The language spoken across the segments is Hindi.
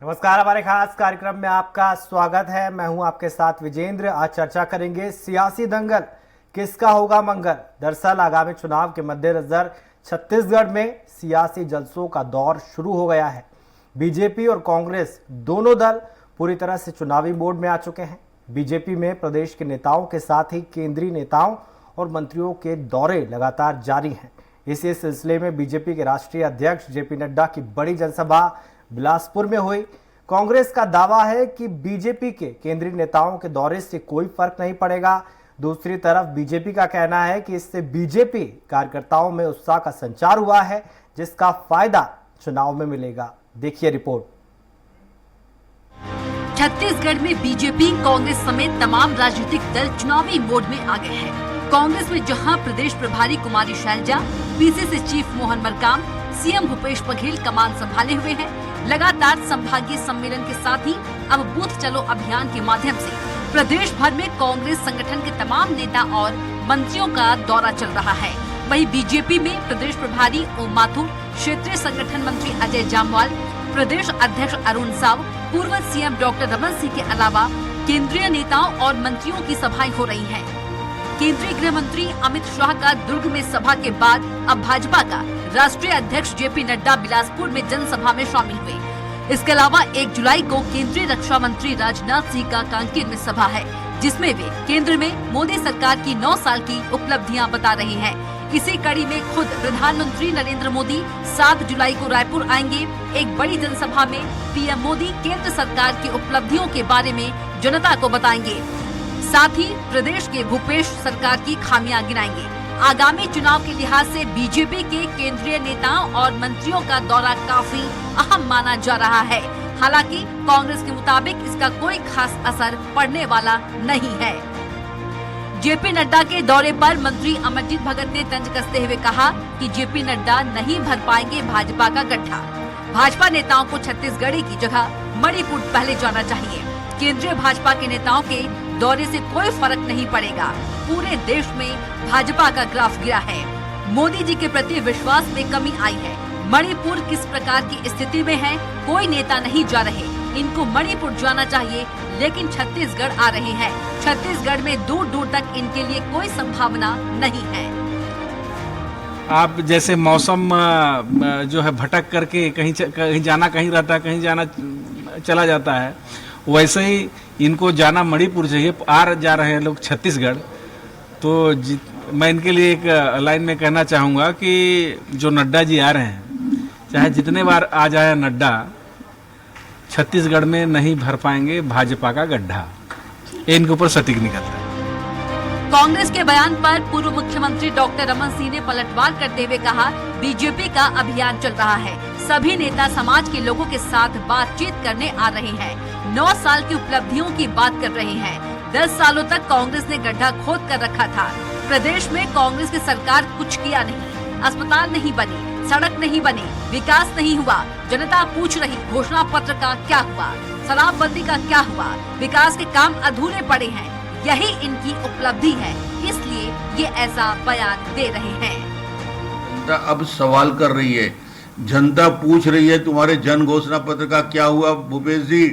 नमस्कार, हमारे खास कार्यक्रम में आपका स्वागत है। मैं हूं आपके साथ विजेंद्र। आज चर्चा करेंगे सियासी दंगल, किसका होगा मंगल। दरअसल आगामी चुनाव के मद्देनजर छत्तीसगढ़ में सियासी जलसों का दौर शुरू हो गया है। बीजेपी और कांग्रेस दोनों दल पूरी तरह से चुनावी मोड में आ चुके हैं। बीजेपी में प्रदेश के नेताओं के साथ ही केंद्रीय नेताओं और मंत्रियों के दौरे लगातार जारी हैं। इसी सिलसिले में बीजेपी के राष्ट्रीय अध्यक्ष जेपी नड्डा की बड़ी जनसभा बिलासपुर में हुई। कांग्रेस का दावा है कि बीजेपी के केंद्रीय नेताओं के दौरे से कोई फर्क नहीं पड़ेगा। दूसरी तरफ बीजेपी का कहना है कि इससे बीजेपी कार्यकर्ताओं में उत्साह का संचार हुआ है, जिसका फायदा चुनाव में मिलेगा। देखिए रिपोर्ट। छत्तीसगढ़ में बीजेपी, कांग्रेस समेत तमाम राजनीतिक दल चुनावी मोड में आ गए हैं। कांग्रेस में जहां प्रदेश प्रभारी Kumari Selja, PCC chief Mohan Markam, CM Bhupesh Baghel कमान संभाले हुए हैं। लगातार संभागीय सम्मेलन के साथ ही अब बूथ चलो अभियान के माध्यम से प्रदेश भर में कांग्रेस संगठन के तमाम नेता और मंत्रियों का दौरा चल रहा है। वहीं बीजेपी में प्रदेश प्रभारी ओम माथुर, क्षेत्रीय संगठन मंत्री अजय जामवाल, प्रदेश अध्यक्ष अरुण साव, पूर्व सीएम डॉक्टर रमन सिंह के अलावा केंद्रीय नेताओं और मंत्रियों की सभाएं हो रही हैं। केंद्रीय गृह मंत्री अमित शाह का दुर्ग में सभा के बाद अब भाजपा का राष्ट्रीय अध्यक्ष जेपी नड्डा बिलासपुर में जनसभा में शामिल हुए। इसके अलावा 1 जुलाई को केंद्रीय रक्षा मंत्री राजनाथ सिंह का कांकेर में सभा है, जिसमें वे केंद्र में मोदी सरकार की 9 साल की उपलब्धियां बता रहे हैं। इसी कड़ी में खुद प्रधानमंत्री नरेंद्र मोदी 7 जुलाई को रायपुर आएंगे। एक बड़ी जनसभा में पीएम मोदी केंद्र सरकार की उपलब्धियों के बारे में जनता को बताएंगे। साथ ही प्रदेश के भूपेश सरकार की खामियां गिनाएंगे। आगामी चुनाव के लिहाज से बीजेपी के केंद्रीय नेताओं और मंत्रियों का दौरा काफी अहम माना जा रहा है। हालांकि कांग्रेस के मुताबिक इसका कोई खास असर पड़ने वाला नहीं है। जेपी नड्डा के दौरे पर मंत्री अमरजीत भगत ने तंज कसते हुए कहा कि जेपी नड्डा नहीं भर पाएंगे भाजपा का गड्ढा। भाजपा नेताओं को छत्तीसगढ़ की जगह मणिपुर पहले जाना चाहिए। केंद्रीय भाजपा के नेताओं के दौरे से कोई फर्क नहीं पड़ेगा। पूरे देश में भाजपा का ग्राफ गिरा है। मोदी जी के प्रति विश्वास में कमी आई है। मणिपुर किस प्रकार की स्थिति में है, कोई नेता नहीं जा रहे। इनको मणिपुर जाना चाहिए, लेकिन छत्तीसगढ़ आ रहे हैं। छत्तीसगढ़ में दूर दूर तक इनके लिए कोई संभावना नहीं है। आप जैसे मौसम जो है भटक करके कहीं जाना कहीं रहता है, कहीं जाना चला जाता है, वैसे ही इनको जाना मणिपुर चाहिए। आ जा रहे हैं लोग छत्तीसगढ़, तो मैं इनके लिए एक लाइन में कहना चाहूँगा कि जो नड्डा जी आ रहे हैं, चाहे जितने बार आ जाए नड्डा, छत्तीसगढ़ में नहीं भर पाएंगे भाजपा का गड्ढा। इनके ऊपर सटीक निकलता है। कांग्रेस के बयान पर पूर्व मुख्यमंत्री डॉक्टर रमन सिंह ने पलटवार करते हुए कहा, बीजेपी का अभियान चल रहा है। सभी नेता समाज के लोगों के साथ बातचीत करने आ रहे हैं। 9 साल की उपलब्धियों की बात कर रहे हैं। 10 सालों तक कांग्रेस ने गड्ढा खोद कर रखा था। प्रदेश में कांग्रेस की सरकार कुछ किया नहीं। अस्पताल नहीं बनी, सड़क नहीं बनी, विकास नहीं हुआ। जनता पूछ रही, घोषणा पत्र का क्या हुआ, शराबबंदी का क्या हुआ, विकास के काम अधूरे पड़े हैं। यही इनकी उपलब्धि है, इसलिए ये ऐसा बयान दे रहे हैं। जनता अब सवाल कर रही है, जनता पूछ रही है तुम्हारे जन घोषणा पत्र का क्या हुआ। भूपेश जी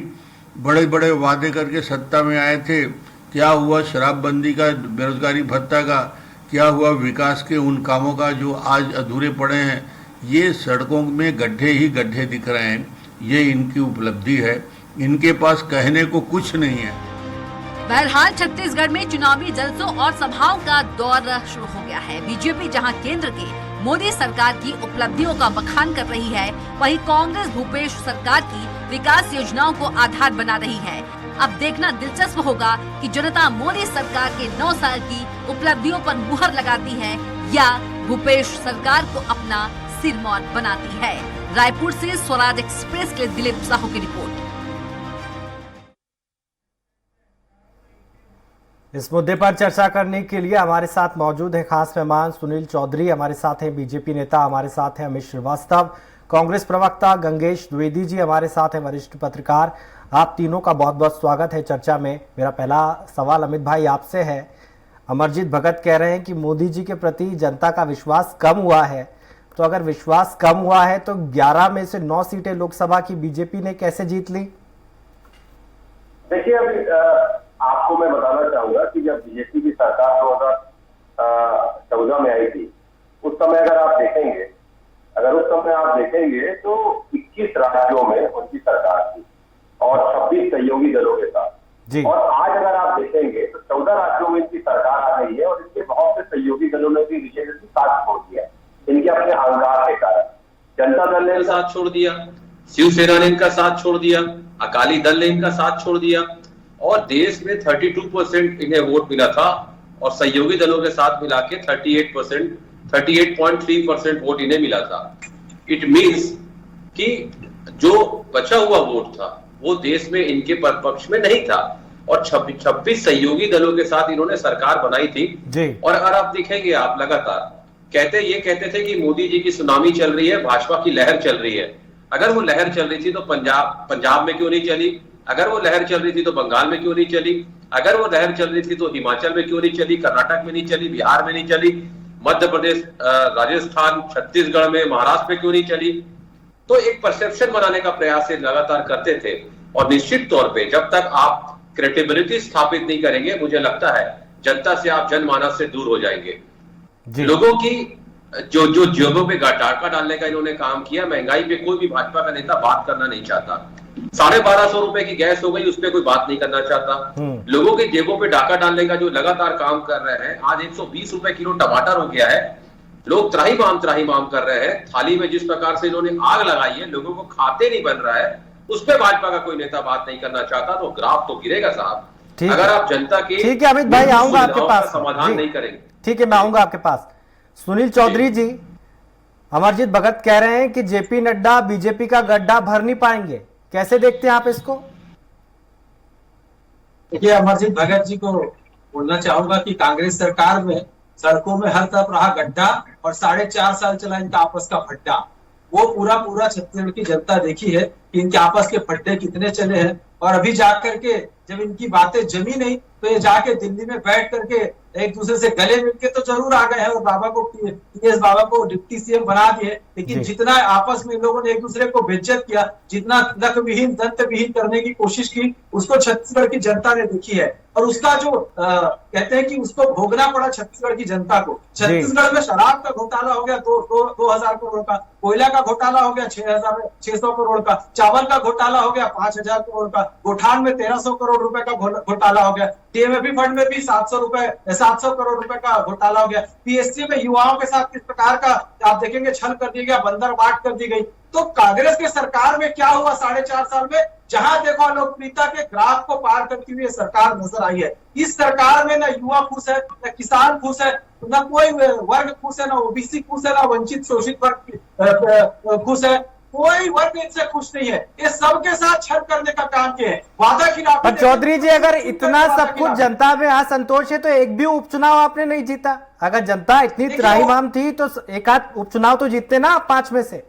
बड़े बड़े वादे करके सत्ता में आए थे, क्या हुआ शराबबंदी का, बेरोजगारी भत्ता का, क्या हुआ विकास के उन कामों का जो आज अधूरे पड़े हैं। ये सड़कों में गड्ढे ही गड्ढे दिख रहे हैं। ये इनकी उपलब्धि है। इनके पास कहने को कुछ नहीं है। बहरहाल छत्तीसगढ़ में चुनावी जलसों और सभाओं का दौर शुरू हो गया है। बीजेपी जहां केंद्र की मोदी सरकार की उपलब्धियों का बखान कर रही है, वहीं कांग्रेस भूपेश सरकार की विकास योजनाओं को आधार बना रही है। अब देखना दिलचस्प होगा कि जनता मोदी सरकार के 9 साल की उपलब्धियों पर मुहर लगाती है या भूपेश सरकार को अपना सिरमौर बनाती है। रायपुर से स्वराज एक्सप्रेस के लिए दिलीप साहू की रिपोर्ट। इस मुद्दे पर चर्चा करने के लिए हमारे साथ मौजूद है खास मेहमान सुनील चौधरी, हमारे साथ हैं बीजेपी नेता, हमारे साथ हैं अमित श्रीवास्तव, कांग्रेस प्रवक्ता गंगेश द्विवेदी जी हमारे साथ हैं, वरिष्ठ पत्रकार। आप तीनों का बहुत बहुत स्वागत है चर्चा में। मेरा पहला सवाल अमित भाई आपसे है। अमरजीत भगत कह रहे हैं कि मोदी जी के प्रति जनता का विश्वास कम हुआ है। तो अगर विश्वास कम हुआ है तो 11 में से 9 सीटें लोकसभा की बीजेपी ने कैसे जीत ली? देखिए, अभी आपको मैं बताना चाहूंगा कि जब बीजेपी की सरकार 2014 में आई थी, उस समय अगर आप देखेंगे तो 21 राज्यों में उनकी सरकार थी और 26 सहयोगी दलों के साथ जी। और आज अगर आप देखेंगे तो 14 राज्यों में इनकी सरकार आ गई है और इसके बहुत से सहयोगी दलों ने भी बीजेपी साथ छोड़ दिया इनके अपने अहंकार के कारण। जनता दल ने साथ छोड़ दिया, शिवसेना ने इनका साथ छोड़ दिया, अकाली दल ने इनका साथ छोड़ दिया और देश में 32% इन्हें वोट मिला था और सहयोगी दलों के साथ मिला के 38.3% वोट इन्हें मिला था। इट मींस कि जो बचा हुआ वोट था वो देश में इनके पक्ष में नहीं था और 26 सहयोगी दलों के साथ इन्होंने सरकार बनाई थी जी। और अगर आप देखेंगे, आप लगातार कहते थे कि मोदी जी की सुनामी चल रही है, भाजपा की लहर चल रही है। अगर वो लहर चल रही थी तो पंजाब में क्यों नहीं चली? अगर वो लहर चल रही थी तो बंगाल में क्यों नहीं चली? अगर वो लहर चल रही थी तो हिमाचल में क्यों नहीं चली? कर्नाटक में नहीं चली? बिहार में नहीं चली? मध्य प्रदेश, राजस्थान, छत्तीसगढ़ में, महाराष्ट्र में क्यों नहीं चली? तो एक परसेप्शन बनाने का प्रयास लगातार करते थे और निश्चित तौर पे जब तक आप क्रेडिबिलिटी स्थापित नहीं करेंगे, मुझे लगता है जनता से आप जनमानस से दूर हो जाएंगे। लोगों की जो जेबों पे डाका डालने का इन्होंने काम किया, महंगाई पे कोई भी भाजपा का नेता बात करना नहीं चाहता। 1250 रुपए की गैस हो गई, उस पर कोई बात नहीं करना चाहता। लोगों के जेबों पे डाका डालने का जो लगातार काम कर रहे हैं, आज 120 रुपए किलो टमाटर हो गया है, लोग त्राहिमाम कर रहे हैं। थाली में जिस प्रकार से इन्होंने आग लगाई है, लोगों को खाते नहीं बन रहा है, उस पर भाजपा का कोई नेता बात नहीं करना चाहता, तो ग्राफ तो गिरेगा साहब। अगर आप जनता के ठीक है अमित भाई, आऊंगा आपके पास, समाधान नहीं करेंगे। ठीक है, मैं आऊंगा आपके पास। सुनील चौधरी जी, अमरजीत भगत कह रहे हैं कि जेपी नड्डा बीजेपी का गड्ढा भर नहीं पाएंगे, कैसे देखते हैं आप इसको? देखिए, अमरजीत भगत जी को बोलना चाहूंगा कि कांग्रेस सरकार में सड़कों में हर तरफ रहा गड्ढा और 4.5 साल चला इनका आपस का फड्डा। वो पूरा छत्तीसगढ़ की जनता देखी है कि इनके आपस के फड्डे कितने चले हैं और अभी जाकर के जब इनकी बातें जमी नहीं तो ये जाके दिल्ली में बैठ करके एक दूसरे से गले मिलके तो जरूर आ गए हैं और बाबा को टीएस बाबा को डिप्टी सीएम बना दिए, लेकिन जितना आपस में इन लोगों ने एक दूसरे को बेइज्जत किया, जितना नक विहीन दंत विहीन करने की कोशिश की, उसको छत्तीसगढ़ की जनता ने देखी है और उसका जो कहते हैं कि उसको भोगना पड़ा छत्तीसगढ़ की जनता को। छत्तीसगढ़ में शराब का घोटाला हो गया 2000 करोड़ का, कोयला का घोटाला हो गया 600 करोड़ का, चावल का घोटाला हो गया 5000 करोड़ का, गोठान में 1300 करोड़ रुपए का घोटाला हो गया, टीएमएफबी फंड में भी 700 करोड़ रुपए का घोटाला हो गया, पीएससी में युवाओं के साथ किस प्रकार का आप देखेंगे छल कर दिया गया, बंदर बाट कर दी गई। तो कांग्रेस के सरकार में क्या हुआ 4.5 साल में? जहां देखो लोकप्रियता के ग्राफ को पार करती हुई सरकार नजर आई है। इस सरकार में ना युवा खुश है, ना किसान खुश है, ना कोई वर्ग खुश है, ना ओबीसी खुश है, ना वंचित शोषित वर्ग खुश है, कोई वर्ग इनसे खुश नहीं है। ये सबके साथ छल करने का काम किया है, वादा खिलाफी। पर चौधरी जी, अगर इतना सब कुछ जनता में असंतोष है तो एक भी उपचुनाव आपने नहीं जीता। अगर जनता इतनी त्राहिमाम थी तो एक आध उपचुनाव तो जीतते ना 5 में से।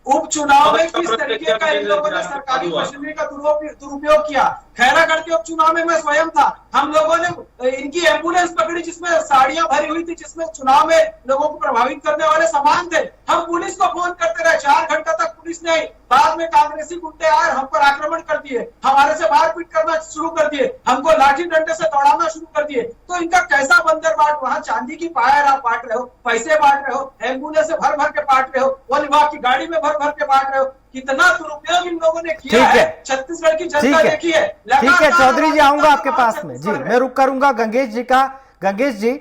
उपचुनाव में किस तरीके का इन लोगों ने सरकारी मशीनरी का दुरुपयोग किया? खैरागढ़ के उपचुनाव में मैं स्वयं था, हम लोगों ने इनकी एम्बुलेंस पकड़ी जिसमें साड़ियां भरी हुई थी, जिसमें चुनाव में लोगों को प्रभावित करने वाले सामान थे। हम पुलिस को फोन करते रहे, 4 घंटा तक पुलिस ने आई। बाद में कांग्रेसी गुंडे आए, हम पर आक्रमण कर दिए, हमारे से मारपीट करना शुरू कर दिए, हमको लाठी डंडे से दौड़ाना शुरू कर दिए। तो इनका कैसा बंदर बाट? वहां चांदी की पायर आप बांट रहे हो, पैसे बांट रहे हो, एम्बुलेंस से भर के बांट रहे हो, वन विभाग की गाड़ी में भर के बांट रहे हो। कितना दुरुपयोग इन लोगों ने किया है, छत्तीसगढ़ की जनता देखी है। ठीक है चौधरी जी, आऊंगा आपके पास में जी। मैं रुक करूंगा गंगेश जी का। गंगेश जी,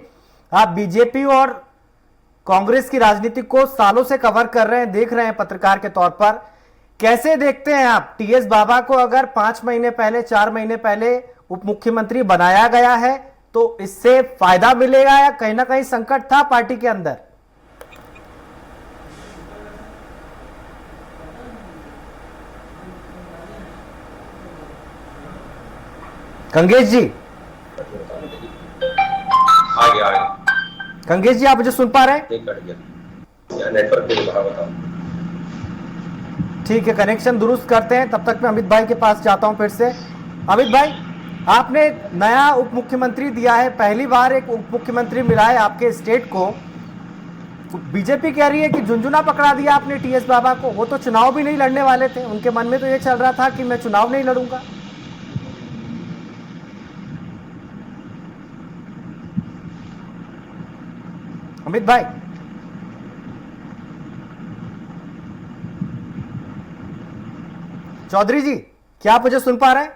आप बीजेपी और कांग्रेस की राजनीति को सालों से कवर कर रहे हैं, देख रहे हैं पत्रकार के तौर पर, कैसे देखते हैं आप टीएस बाबा को? अगर 5 महीने पहले, 4 महीने पहले उप मुख्यमंत्री बनाया गया है तो इससे फायदा मिलेगा या कहीं ना कहीं संकट था पार्टी के अंदर? गंगेश जी, आगे गंगेश जी, आप मुझे सुन पा रहे हैं? नेटवर्क पे बताओ। ठीक है, कनेक्शन दुरुस्त करते हैं, तब तक मैं अमित भाई के पास जाता हूं फिर से। अमित भाई, आपने नया उप मुख्यमंत्री दिया है, पहली बार एक उप मुख्यमंत्री मिला है आपके स्टेट को। बीजेपी कह रही है कि झुंझुना पकड़ा दिया आपने टीएस बाबा को, वो तो चुनाव भी नहीं लड़ने वाले थे, उनके मन में तो ये चल रहा था कि मैं चुनाव नहीं लड़ूंगा। अमित भाई, चौधरी जी, क्या आप मुझे सुन पा रहे हैं?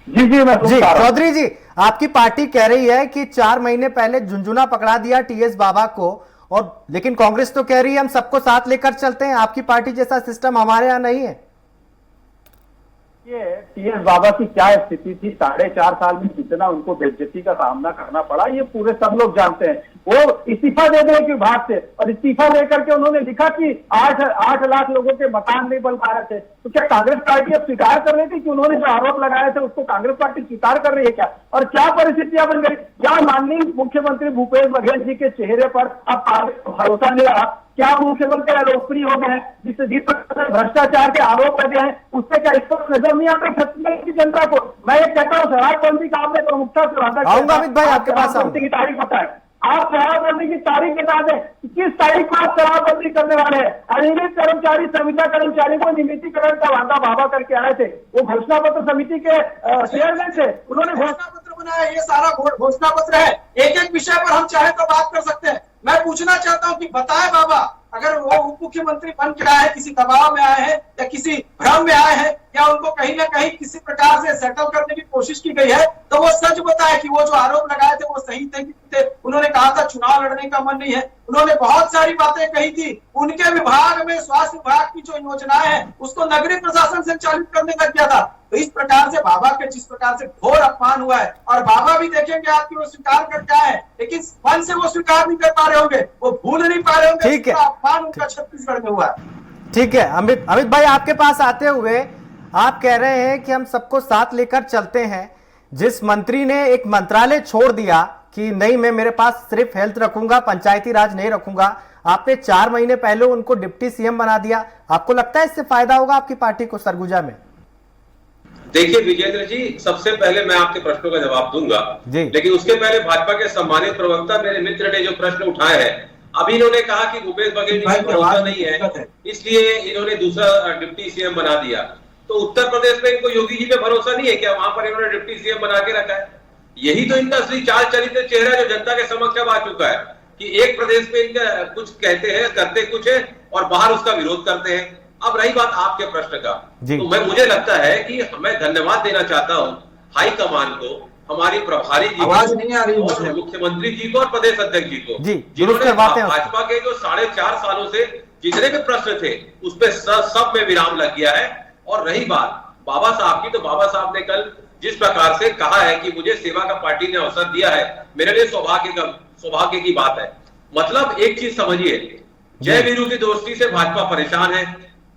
जी मैं जी चौधरी जी, आपकी पार्टी कह रही है कि 4 महीने पहले झुंझुना पकड़ा दिया टीएस बाबा को, और लेकिन कांग्रेस तो कह रही है हम सबको साथ लेकर चलते हैं, आपकी पार्टी जैसा सिस्टम हमारे यहाँ नहीं है। ये टीएस बाबा की क्या स्थिति थी, 4.5 साल में कितना उनको बेइज्जती का सामना करना पड़ा, ये पूरे सब लोग जानते हैं। वो इस्तीफा दे दें कि भाग से, और इस्तीफा देकर के उन्होंने लिखा कि 8 लाख लोगों के मकान नहीं बन पा रहे थे। तो क्या कांग्रेस पार्टी अब स्वीकार कर रही थी कि उन्होंने जो आरोप लगाए थे उसको कांग्रेस पार्टी स्वीकार कर रही है क्या? और क्या परिस्थितियां बन गई? क्या माननीय मुख्यमंत्री भूपेश बघेल जी के चेहरे पर अब कांग्रेस को भरोसा नहीं रहा? क्या मुख्यमंत्री अलोकप्रिय हो गए हैं, जिस पर भ्रष्टाचार के आरोप लगे हैं, उससे क्या इस पर नजर नहीं आता छत्तीसगढ़ की जनता को? मैं ये कहता हूँ शराबबंदी का आपने प्रमुखता से वादा आऊंगा अमित भाई आपके पास, शराबबंदी की तारीख बताएं, आप शराबबंदी की तारीख बता दें, किस तारीख को आप शराबबंदी करने वाले हैं? अनियमित कर्मचारी संविदा कर्मचारी को नियमितीकरण का वादा बाबा करके आए थे, वो घोषणा पत्र समिति के चेयरमैन थे, उन्होंने घोषणा पत्र बनाया, ये सारा घोषणा पत्र है। एक एक विषय पर हम चाहे तो बात कर सकते हैं। मैं पूछना चाहता हूं कि बताए बाबा, अगर वो उप मुख्यमंत्री बन के आए हैं, किसी दबाव में आए हैं या किसी भ्रम में आए हैं, या उनको कहीं ना कहीं किसी प्रकार से सेटल करने की कोशिश की गई है, तो वो सच बताए कि वो जो आरोप लगाए थे वो सही थे कि थे। उन्होंने कहा था चुनाव लड़ने का मन नहीं है, उन्होंने बहुत सारी बातें कही थी। उनके विभाग में स्वास्थ्य विभाग की जो योजनाएं हैं उसको नगरीय प्रशासन संचालित करने लग गया था। तो इस प्रकार से बाबा के जिस प्रकार से घोर अपमान हुआ है, और बाबा भी देखेंगे आपकी वो स्वीकार करके आए, लेकिन मन से वो स्वीकार नहीं कर पा रहे होंगे, वो भूल नहीं पा रहे होंगे। ठीक है, अपमान उनका छत्तीसगढ़ में हुआ है। ठीक है अमित भाई, आपके पास आते हुए आप कह रहे हैं कि हम सबको साथ लेकर चलते हैं। जिस मंत्री ने एक मंत्रालय छोड़ दिया कि नहीं मैं मेरे पास सिर्फ हेल्थ रखूंगा, पंचायती राज नहीं रखूंगा, आपने 4 महीने पहले उनको डिप्टी सीएम बना दिया, आपको लगता है इससे फायदा होगा आपकी पार्टी को सरगुजा में? देखिए विजेंद्र जी, सबसे पहले मैं आपके प्रश्नों का जवाब दूंगा, लेकिन उसके पहले भाजपा के सम्मानित प्रवक्ता मेरे मित्र ने जो प्रश्न उठाए हैं, अभी इन्होंने कहा कि भूपेश बघेल जी को भरोसा नहीं है इसलिए इन्होंने दूसरा डिप्टी सीएम बना दिया। तो उत्तर प्रदेश में इनको योगी जी पे भरोसा नहीं है क्या? वहां पर इन्होंने डिप्टी सीएम बना के रखा है। यही तो इनका असली चाल चरित्र चेहरा जो जनता के समक्ष अब आ चुका है कि एक प्रदेश में इनका कुछ कहते हैं, करते कुछ है, और बाहर उसका विरोध करते हैं। अब रही बात आपके प्रश्न का, तो मुझे लगता है कि मैं धन्यवाद देना चाहता हूं हाईकमान को, हमारी प्रभारी जी को, मुख्यमंत्री जी को और प्रदेश अध्यक्ष जी को, जिन्होंने भाजपा के जो 4.5 सालों से जितने भी प्रश्न थे उस पर सब में विराम लग गया है। और रही बात बाबा साहब की, तो बाबा साहब ने कल जिस प्रकार से कहा है कि मुझे सेवा का पार्टी ने अवसर दिया है, मेरे लिए सौभाग्य की बात है। मतलब एक चीज समझिए, जय वीरू की दोस्ती से भाजपा परेशान है,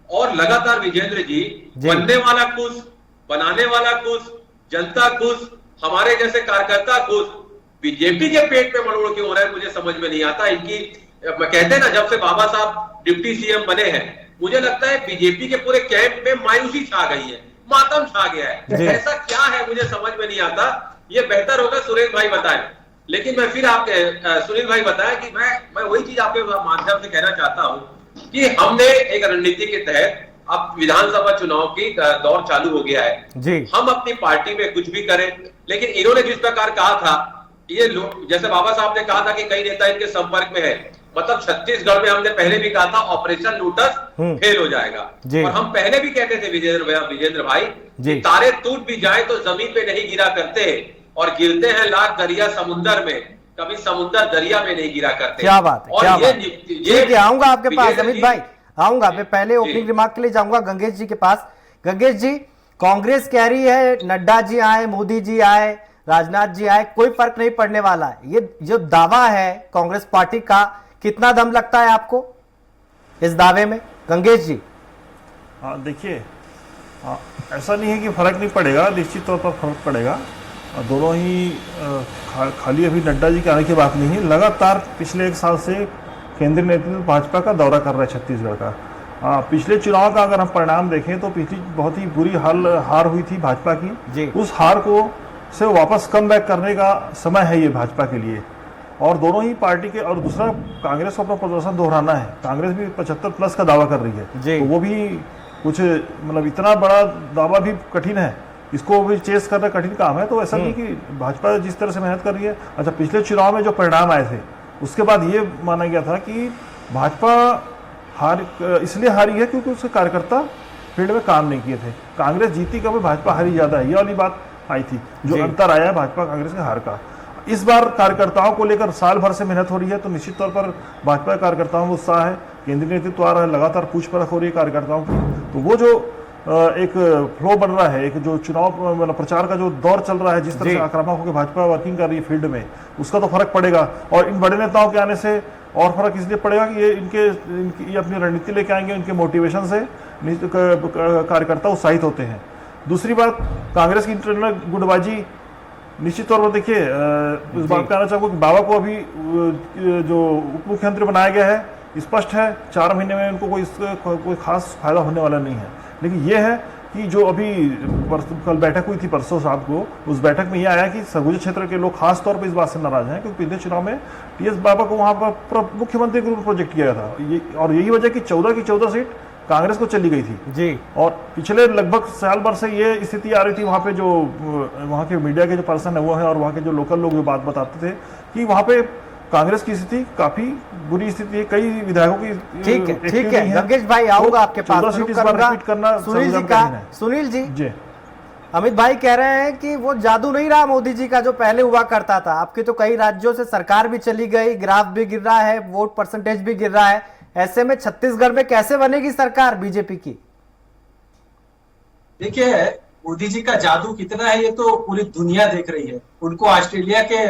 और लगातार विजेंद्र जी बनने वाला खुश, बनाने वाला खुश, जनता खुश, हमारे जैसे कार्यकर्ता खुश, बीजेपी के पेट पे मरोड़ क्यों हो रहा है मुझे समझ में नहीं आता। इनकी कहते हैं ना, जब से बाबा साहब डिप्टी सीएम बने हैं, मुझे लगता है बीजेपी के पूरे कैंप में मायूसी छा गई है, मातम छा गया है। ऐसा क्या है मुझे समझ में नहीं आता, ये बेहतर होगा सुरेश भाई बताएं। लेकिन मैं फिर आपके सुनील भाई बताया कि मैं वही चीज आपके माध्यम से कहना चाहता हूं कि हमने एक रणनीति के तहत, अब विधानसभा चुनाव की दौर चालू हो गया है जी। हम अपनी पार्टी में कुछ भी करें, लेकिन इन्होंने जिस प्रकार कहा था, ये लोग जैसे बाबा साहब ने कहा था कि कई नेता इनके संपर्क में है, मतलब छत्तीसगढ़ में हमने पहले भी कहा था ऑपरेशन लोटस फेल हो जाएगा। और हम पहले भी कहते थे विजेंद्र भाई, तारे टूट भी जाए तो जमीन पे नहीं गिरा करते, और गिरते हैं लाख दरिया समुंदर में, कभी समुंदर दरिया में नहीं गिरा करते। क्या बात है, क्या बात। ये आऊंगा आपके पास अमित भाई, आऊंगा। मैं पहले ओपनिंग रिमार्क के लिए जाऊंगा गंगेश जी के पास। गंगेश जी, कांग्रेस कह रही है नड्डा जी आए, मोदी जी आए, राजनाथ जी आए, कोई फर्क नहीं पड़ने वाला है। ये जो दावा है कांग्रेस पार्टी का, कितना दम लगता है आपको इस दावे में गंगेश जी? हाँ देखिए, ऐसा नहीं है कि फर्क नहीं पड़ेगा, निश्चित तौर पर फर्क पड़ेगा। दोनों ही खाली अभी नड्डा जी के आने की बात नहीं है, लगातार पिछले 1 साल से केंद्रीय नेतृत्व भाजपा का दौरा कर रहा है छत्तीसगढ़ का। पिछले चुनाव का अगर हम परिणाम देखें तो पिछली बहुत ही बुरी हार हुई थी भाजपा की। उस हार को से वापस कम बैक करने का समय है ये भाजपा के लिए। और दोनों ही पार्टी के, और दूसरा कांग्रेस को अपना प्रदर्शन दोहराना है। कांग्रेस भी 75+ का दावा कर रही है, तो वो भी कुछ मतलब इतना बड़ा दावा भी कठिन है, इसको भी चेस करना कठिन काम है। तो ऐसा नहीं कि भाजपा जिस तरह से मेहनत कर रही है। अच्छा, पिछले चुनाव में जो परिणाम आए थे उसके बाद ये माना गया था कि भाजपा इसलिए हारी है क्योंकि उसके कार्यकर्ता फील्ड में काम नहीं किए थे। कांग्रेस जीती कभी, भाजपा हारी ज्यादा है, ये वाली बात आई थी, जो अंतर आया है भाजपा कांग्रेस के हार का। इस बार कार्यकर्ताओं को लेकर साल भर से मेहनत हो रही है, तो निश्चित तौर पर भाजपा के कार्यकर्ताओं में उत्साह है। केंद्रीय नेतृत्व आ रहा है, लगातार पूछ परख हो रही है कार्यकर्ताओं की। तो वो जो एक फ्लो बन रहा है, एक जो चुनाव मतलब प्रचार का जो दौर चल रहा है, जिस तरह से आक्रामक होकर भाजपा वर्किंग कर रही है फील्ड में, उसका तो फर्क पड़ेगा। और इन बड़े नेताओं के आने से और फर्क इसलिए पड़ेगा कि ये ये अपनी रणनीति लेके आएंगे, उनके मोटिवेशन से कार्यकर्ता उत्साहित होते हैं। दूसरी बात, कांग्रेस की इंटरनल गुटबाजी निश्चित तौर पर देखिए, इस बात कहना चाहूँगा कि बाबा को अभी जो उप मुख्यमंत्री बनाया गया है, स्पष्ट है 4 महीने में उनको कोई खास फायदा होने वाला नहीं है। लेकिन ये है कि जो अभी कल बैठक हुई थी परसों शाम को, उस बैठक में यह आया कि सरगुजा क्षेत्र के लोग खास तौर पर इस बात से नाराज हैं क्योंकि पिछले चुनाव में टीएस बाबा को वहाँ पर मुख्यमंत्री के रूप में प्रोजेक्ट किया गया था, और यही वजह कि 14 की 14 सीट कांग्रेस को चली गई थी जी। और पिछले लगभग साल भर से ये स्थिति आ रही थी, वहाँ पे जो वहाँ के मीडिया के जो पर्सन है वो है, और वहाँ के जो लोकल लोग जो बात बताते थे कि वहाँ पे कांग्रेस की स्थिति काफी बुरी स्थिति है, कई विधायकों की। ठीक है गंगेश भाई, आऊंगा आपके पास। सुनील जी, अमित भाई कह रहे हैं कि वो जादू नहीं रहा मोदी जी का जो पहले हुआ करता था। आपकी तो कई राज्यों से सरकार भी चली गई, ग्राफ भी गिर रहा है, वोट परसेंटेज भी गिर रहा है। ऐसे में छत्तीसगढ़ में कैसे बनेगी सरकार बीजेपी की? देखिए, मोदी जी का जादू कितना है ये तो पूरी दुनिया देख रही है। उनको ऑस्ट्रेलिया के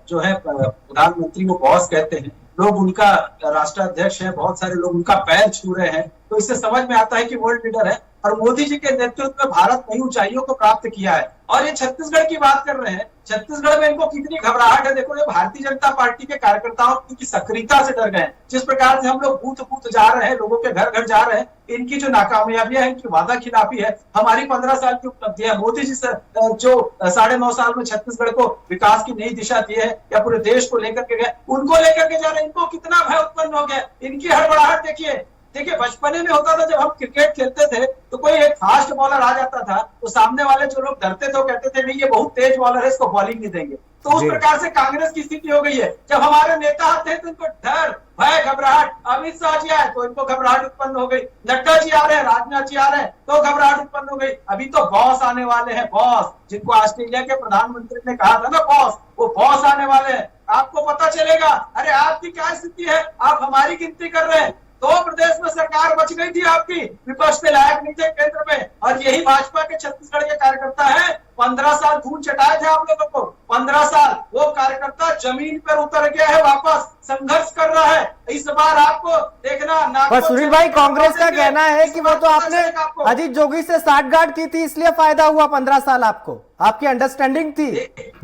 जो है प्रधानमंत्री वो बॉस कहते हैं, लोग उनका राष्ट्राध्यक्ष है, बहुत सारे लोग उनका पैर छू रहे हैं, तो इससे समझ में आता है कि वर्ल्ड लीडर है। और मोदी जी के नेतृत्व में भारत नई ऊंचाइयों को प्राप्त किया है। और ये छत्तीसगढ़ की बात कर रहे हैं, छत्तीसगढ़ में इनको कितनी घबराहट है। देखो, ये भारतीय जनता पार्टी के कार्यकर्ताओं की सक्रियता से डर गए। जिस प्रकार से हम लोग बूथ बूथ जा रहे हैं, लोगों के घर घर जा रहे हैं, इनकी जो नाकामयाबियां है, इनकी वादा खिलाफी है, हमारी 15 साल की उपलब्धियां, मोदी जी से जो 9.5 साल में छत्तीसगढ़ को विकास की नई दिशा दी है या पूरे देश को लेकर के गए, उनको लेकर के जा रहे हैं। इनको कितना भय उत्पन्न हो गया, इनकी हड़बड़ाहट देखिए। बचपने में होता था, जब हम क्रिकेट खेलते थे तो कोई एक फास्ट बॉलर आ जाता था तो सामने वाले जो लोग डरते थे, कहते थे नहीं ये बहुत तेज बॉलर है, इसको बॉलिंग नहीं देंगे। तो उस प्रकार से कांग्रेस की स्थिति हो गई है। जब हमारे नेता आते हैं तो इनको डर, भय, घबराहट। अमित शाह जी आए तो इनको घबराहट उत्पन्न हो गई, नड्डा जी आ रहे हैं, राजनाथ जी आ रहे हैं तो घबराहट उत्पन्न हो गई। अभी तो बॉस आने वाले हैं, बॉस, जिनको ऑस्ट्रेलिया के प्रधानमंत्री ने कहा था ना बॉस, वो बॉस आने वाले हैं। आपको पता चलेगा, अरे आपकी क्या स्थिति है, आप हमारी गिनती कर रहे हैं। 2 प्रदेश में सरकार बच गई थी आपकी, विपक्ष के लायक नहीं थे केंद्र में, और यही भाजपा के छत्तीसगढ़ के कार्यकर्ता है। 15 साल खून चटाए थे आप लोगों को, 15 साल वो कार्यकर्ता जमीन पर उतर गया है, वापस संघर्ष कर रहा है। इस बार आपको देखना। पर सुनील भाई, कांग्रेस का कहना है कि वो तो आपने अजीत जोगी से साठगांठ की थी, इसलिए फायदा हुआ 15 साल आपको, आपकी अंडरस्टैंडिंग थी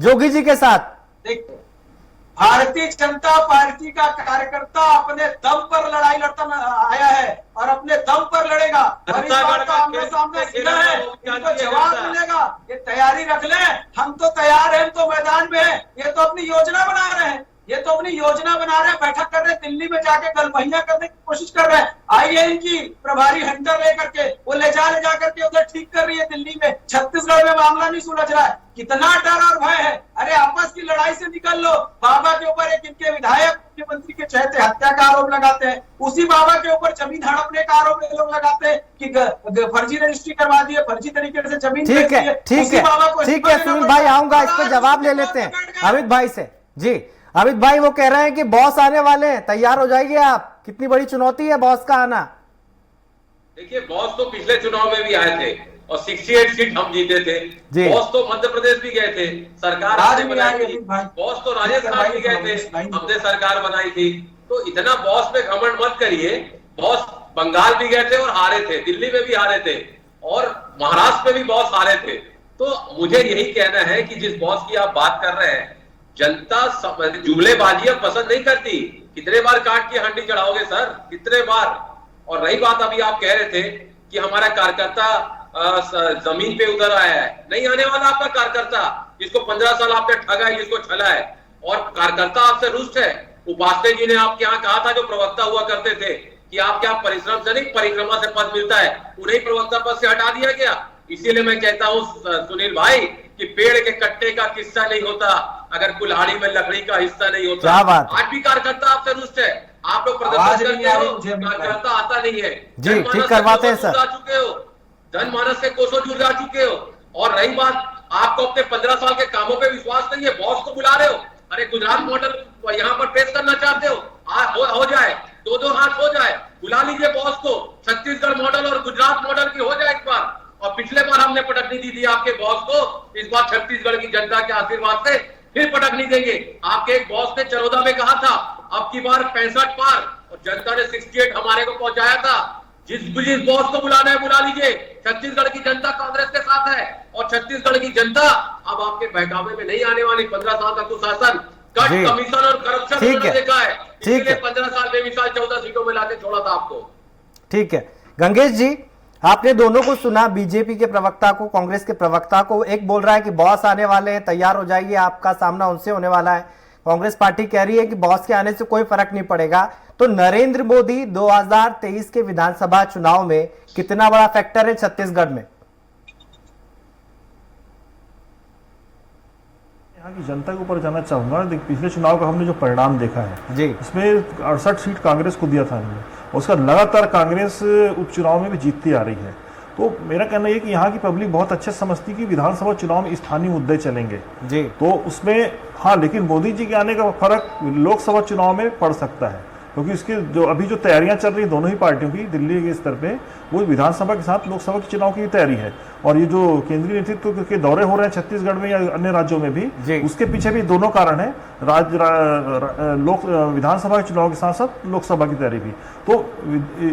जोगी जी के साथ। भारतीय जनता पार्टी का कार्यकर्ता अपने दम पर लड़ाई लड़ता आया है और अपने दम पर लड़ेगा। और इस बार का आमने सामने सीधा है, इनको जवाब मिलेगा। ये तैयारी रख ले, हम तो तैयार हैं, हम तो मैदान में हैं। ये तो अपनी योजना बना रहे हैं, बैठक कर रहे हैं, दिल्ली में जाके गलबहियां करने की कोशिश कर रहे हैं। आइए इनकी प्रभारी हंटर लेकर के, वो ले जा करके उधर ठीक कर रही है दिल्ली में। छत्तीसगढ़ में मामला नहीं सुलझ रहा है, कितना डर और भय है। अरे आपस की लड़ाई से निकल लो। बाबा के ऊपर एक इनके विधायक मुख्यमंत्री के चहते हत्या का आरोप लगाते हैं, उसी बाबा के ऊपर जमीन हड़पने का आरोप लोग लगाते हैं कि फर्जी रजिस्ट्री करवा दी है, फर्जी तरीके से जमीन। ठीक है सुनील भाई, आऊंगा, इस पर जवाब ले लेते हैं अमित भाई से। जी अमित भाई, वो कह रहे हैं कि बॉस आने वाले हैं, तैयार हो जाइए आप। कितनी बड़ी चुनौती है बॉस का आना। देखिए, बॉस तो पिछले चुनाव में भी आए थे और 68 सीट हम जीते थे। बॉस तो मध्य प्रदेश भी गए थे, सरकार हमने बनाई थी। बॉस तो राजस्थान भी गए थे, हमने सरकार बनाई थी। तो इतना बॉस पे घमंड मत करिए। बॉस बंगाल भी गए थे और हारे थे, दिल्ली में भी हारे थे और महाराष्ट्र में भी बॉस हारे थे। तो मुझे यही कहना है कि जिस बॉस की आप बात कर रहे हैं, जनता जुमलेबाजी अब पसंद नहीं करती। कितने बार काट के हंडी चढ़ाओगे सर, कितने बार। और रही बात, अभी आप कह रहे थे कि हमारा कार्यकर्ता जमीन पे उतर आया है, नहीं आने वाला आपका कार्यकर्ता, जिसको 15 साल आपने ठगा है, जिसको छला है। और कार्यकर्ता आपसे रुष्ट है। उपाध्याय जी ने आपके यहाँ कहा था, जो प्रवक्ता हुआ करते थे, कि आपके यहाँ परिश्रम से नहीं परिक्रमा से पद मिलता है, उन्हें प्रवक्ता पद से हटा दिया गया। इसीलिए मैं कहता हूँ सुनील भाई कि पेड़ के कट्टे का किस्सा नहीं होता अगर कुल्हाड़ी में लकड़ी का हिस्सा नहीं होता। आज भी कार्यकर्ता आपसे रुष्ट है, आप लोग प्रदर्शन करते हो, कार्यकर्ता आता नहीं है। जी ठीक करवाते हैं सर। चुके हो, जनमानस से कोसों दूर जा चुके हो। और रही बात, आपको अपने 15 साल के कामों पे विश्वास नहीं है, बॉस को बुला रहे हो। अरे गुजरात मॉडल यहाँ पर पेश करना चाहते हो, हो जाए, दो हाथ हो जाए, बुला लीजिए बॉस को। छत्तीसगढ़ मॉडल और गुजरात मॉडल की हो जाए एक बार। और पिछले बार हमने पटकनी दी थी आपके बॉस को, इस बार छत्तीसगढ़ की जनता के आशीर्वाद से फिर पटकनी देंगे। आपके एक बॉस ने चरोदा में कहा था अब की बार 65 पार, और जनता ने 68 हमारे को पहुंचाया था। जिस बॉस को बुलाना है बुला लीजिए। छत्तीसगढ़ की जनता कांग्रेस के साथ है, और छत्तीसगढ़ की जनता अब आपके बहकावे में नहीं आने वाली। 15 साल का कुशासन, कट, कमीशन और करप्शन उन्होंने देखा है, इसलिए 15 साल बेमिसाल 14 सीटों में लाके छोड़ा था आपको। ठीक है गंगेश जी, आपने दोनों को सुना, बीजेपी के प्रवक्ता को, कांग्रेस के प्रवक्ता को। एक बोल रहा है कि बॉस आने वाले हैं, तैयार हो जाइए, आपका सामना उनसे होने वाला है। कांग्रेस पार्टी कह रही है कि बॉस के आने से कोई फर्क नहीं पड़ेगा। तो नरेंद्र मोदी 2023 के विधानसभा चुनाव में कितना बड़ा फैक्टर है छत्तीसगढ़ में? यहाँ की जनता के ऊपर जाना चाहूंगा। पिछले चुनाव का हमने जो परिणाम देखा है जी, उसमें 68 सीट कांग्रेस को दिया था हमने, उसका लगातार कांग्रेस उपचुनाव में भी जीतती आ रही है। तो मेरा कहना यह कि यहाँ की पब्लिक बहुत अच्छे समझती कि विधानसभा चुनाव में स्थानीय मुद्दे चलेंगे जी। तो उसमें हाँ, लेकिन मोदी जी के आने का फर्क लोकसभा चुनाव में पड़ सकता है, क्योंकि इसके जो अभी जो तैयारियां चल रही है दोनों ही पार्टियों की दिल्ली के स्तर पे, वो विधानसभा के साथ लोकसभा के चुनाव की तैयारी है। और ये जो केंद्रीय नेतृत्व के दौरे हो रहे हैं छत्तीसगढ़ में या अन्य राज्यों में भी, उसके पीछे भी दोनों कारण है, विधानसभा के चुनाव के साथ साथ लोकसभा की तैयारी भी। तो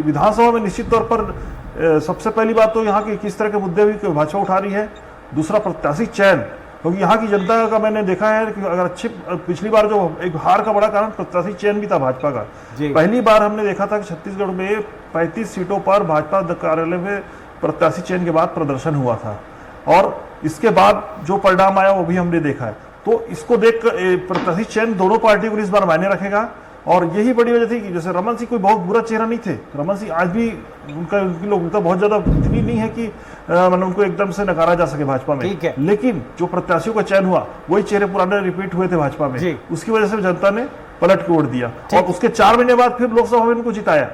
विधानसभा में निश्चित तौर पर सबसे पहली बात तो यहाँ के किस तरह के मुद्दे भी भाजपा उठा रही है। दूसरा प्रत्याशी चयन, क्योंकि यहाँ की जनता का मैंने देखा है कि अगर पिछली बार जो एक हार का बड़ा कारण प्रत्याशी चयन भी था भाजपा का। पहली बार हमने देखा था कि छत्तीसगढ़ में 35 सीटों पर भाजपा कार्यालय में प्रत्याशी चयन के बाद प्रदर्शन हुआ था, और इसके बाद जो परिणाम आया वो भी हमने देखा है। तो इसको देख प्रत्याशी चयन दोनों पार्टियों को इस बार मायने रखेगा। और यही बड़ी वजह थी कि जैसे रमन सिंह कोई बहुत बुरा चेहरा नहीं थे, रमन सिंह आज भी उनका बहुत ज्यादा इतनी नहीं है कि मतलब उनको एकदम से नकारा जा सके भाजपा में, लेकिन जो प्रत्याशियों का चयन हुआ वही चेहरे पुराने रिपीट हुए थे भाजपा में, उसकी वजह से जनता ने पलट के वोट दिया, और उसके 4 महीने बाद फिर लोकसभा में उनको जिताया।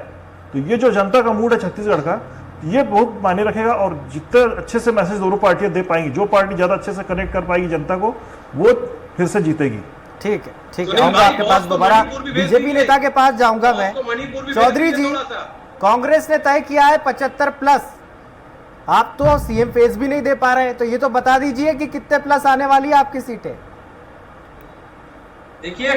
तो ये जो जनता का मूड है छत्तीसगढ़ का, ये बहुत मायने रखेगा। और जितने अच्छे से मैसेज दोनों पार्टियां दे पाएंगी, जो पार्टी ज्यादा अच्छे से कनेक्ट कर पाएगी जनता को, वो फिर से जीतेगी। ठीक है, ठीक है, आऊंगा आपके पास दोबारा, बीजेपी नेता के पास जाऊंगा मैं। चौधरी जी, कांग्रेस ने तय किया है 75+, आप तो सीएम फेस भी नहीं दे पा रहे, तो ये तो बता दीजिए कि कितने प्लस आने वाली है आपकी सीटें? देखिए,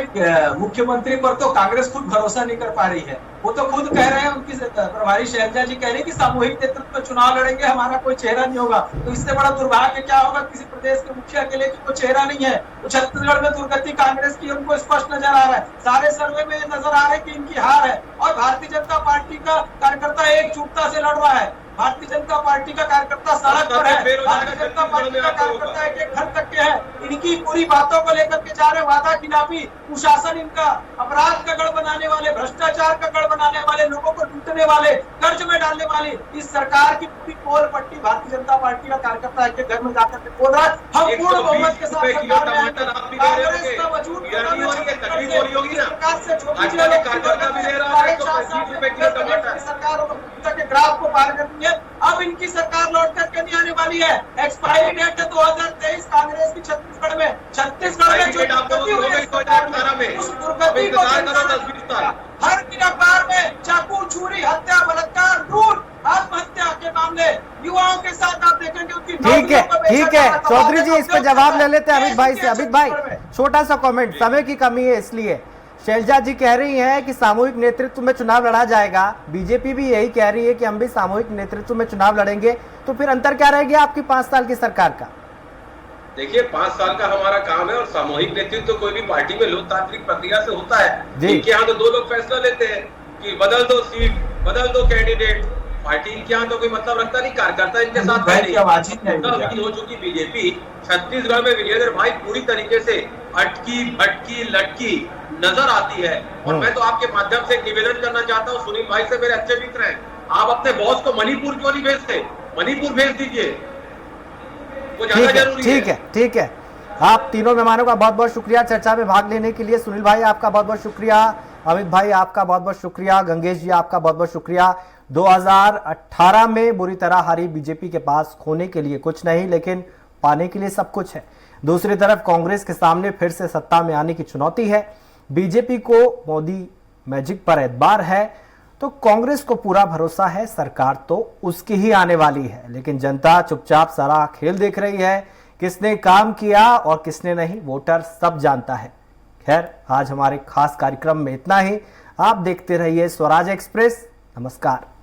मुख्यमंत्री पर तो कांग्रेस खुद भरोसा नहीं कर पा रही है। वो तो खुद कह रहे हैं, उनकी प्रभारी शैलजा जी कह रही है कि सामूहिक नेतृत्व में चुनाव लड़ेंगे, हमारा कोई चेहरा नहीं होगा। तो इससे बड़ा दुर्भाग्य क्या होगा किसी प्रदेश के मुखिया के लिए कि कोई चेहरा नहीं है। तो छत्तीसगढ़ में दुर्गति कांग्रेस की उनको स्पष्ट नजर आ रहा है। सारे सर्वे में नजर आ रहा है कि इनकी हार है, और भारतीय जनता पार्टी का कार्यकर्ता एकजुटता से लड़ रहा है। भारतीय जनता पार्टी का कार्यकर्ता सड़क पर है, भारतीय जनता पार्टी का कार्यकर्ता एक घर तक के है। इनकी पूरी बातों को लेकर के जा रहे वादा खिलाफी कुशासन, इनका अपराध का गढ़ बनाने वाले, भ्रष्टाचार का गढ़ बनाने वाले, लोगों को लूटने वाले, कर्ज में डालने वाले इस सरकार की पूरी पोल पट्टी भारतीय जनता पार्टी का कार्यकर्ता के घर में जाकर के बोल रहा है हम पूर्ण बहुमत के साथ सरकार में आएंगे। कांग्रेस का वजूद सरकार से सरकार के ग्राफ को पार करनी है। अब इनकी सरकार लौट करके नहीं आने वाली है। एक्सपायरी डेट है 2023 कांग्रेस की छत्तीसगढ़ में। छत्तीसगढ़ में जो दुर्गति हुई है उस दुर्गति को हर गिरफ्तार में चाकू, छुरी, हत्या, बलात्कार, लूट, आत्महत्या के मामले युवाओं के साथ आप देखेंगे उनकी। ठीक है, ठीक है चौधरी जी, इस पे जवाब ले लेते हैं अमित भाई से। अमित भाई, छोटा सा कमेंट, समय की कमी है इसलिए। शैलजा जी कह रही हैं कि सामूहिक नेतृत्व में चुनाव लड़ा जाएगा, बीजेपी भी यही कह रही है कि हम भी सामूहिक नेतृत्व में चुनाव लड़ेंगे, तो फिर अंतर क्या रह गया आपकी 5 साल की सरकार का? देखिए, 5 साल का हमारा काम है, और सामूहिक नेतृत्व कोई भी पार्टी में लोकतांत्रिक प्रक्रिया से होता है। इनके यहाँ तो 2 लोग फैसला लेते हैं कि बदल दो सीट, बदल दो कैंडिडेट, पार्टी के यहाँ तो कोई मतलब रखता नहीं, कार्यकर्ता इनके साथ बैठ की आवाज ही नहीं है। विलीन हो चुकी बीजेपी छत्तीसगढ़ में विजेंद्र भाई पूरी तरीके से अटकी भटकी लटकी नजर आती है। और मैं तो आपके माध्यम से एक निवेदन करना चाहता हूँ, सुनील भाई से मेरे अच्छे मित्र हैं, आप अपने बॉस को मणिपुर क्यों नहीं भेजते? मणिपुर भेज दीजिए, वो ज्यादा जरूरी है। ठीक है। आप तीनों मेहमानों का बहुत बहुत शुक्रिया चर्चा में भाग लेने के लिए। सुनील भाई आपका बहुत बहुत शुक्रिया, अमित भाई आपका बहुत बहुत शुक्रिया, गंगेश जी आपका बहुत बहुत शुक्रिया। 2018 में बुरी तरह हारी बीजेपी के पास खोने के लिए कुछ नहीं, लेकिन पाने के लिए सब कुछ है। दूसरी तरफ कांग्रेस के सामने फिर से सत्ता में आने की चुनौती है। बीजेपी को मोदी मैजिक पर एतबार है, तो कांग्रेस को पूरा भरोसा है सरकार तो उसकी ही आने वाली है। लेकिन जनता चुपचाप सारा खेल देख रही है, किसने काम किया और किसने नहीं वोटर सब जानता है। खैर, आज हमारे खास कार्यक्रम में इतना ही। आप देखते रहिए स्वराज एक्सप्रेस। नमस्कार।